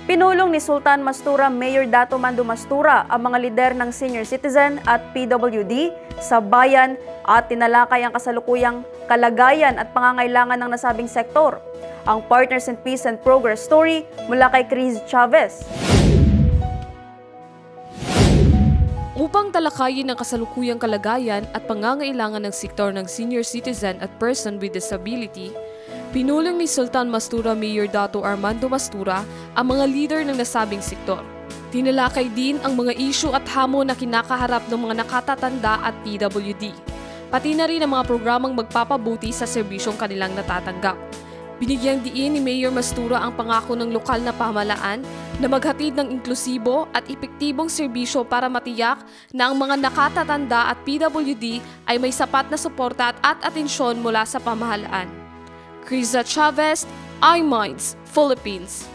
Pinulong ni Sultan Mastura Mayor Dato Mando Mastura ang mga lider ng senior citizen at PWD sa bayan at tinalakay ang kasalukuyang kalagayan at pangangailangan ng nasabing sektor. Ang Partners in Peace and Progress story mula kay Chris Chavez. Upang talakayin ang kasalukuyang kalagayan at pangangailangan ng sektor ng senior citizen at person with disability, pinulong ni Sultan Mastura Mayor Dato Armando Mastura ang mga leader ng nasabing sektor. Tinalakay din ang mga issue at hamon na kinakaharap ng mga nakatatanda at PWD, pati na rin ang mga programang magpapabuti sa serbisyong kanilang natatanggap. Binigyang diin ni Mayor Mastura ang pangako ng lokal na pamahalaan na maghatid ng inklusibo at epektibong serbisyo para matiyak na ang mga nakatatanda at PWD ay may sapat na suporta at atensyon mula sa pamahalaan. Chris Chavez, iMinds, Philippines.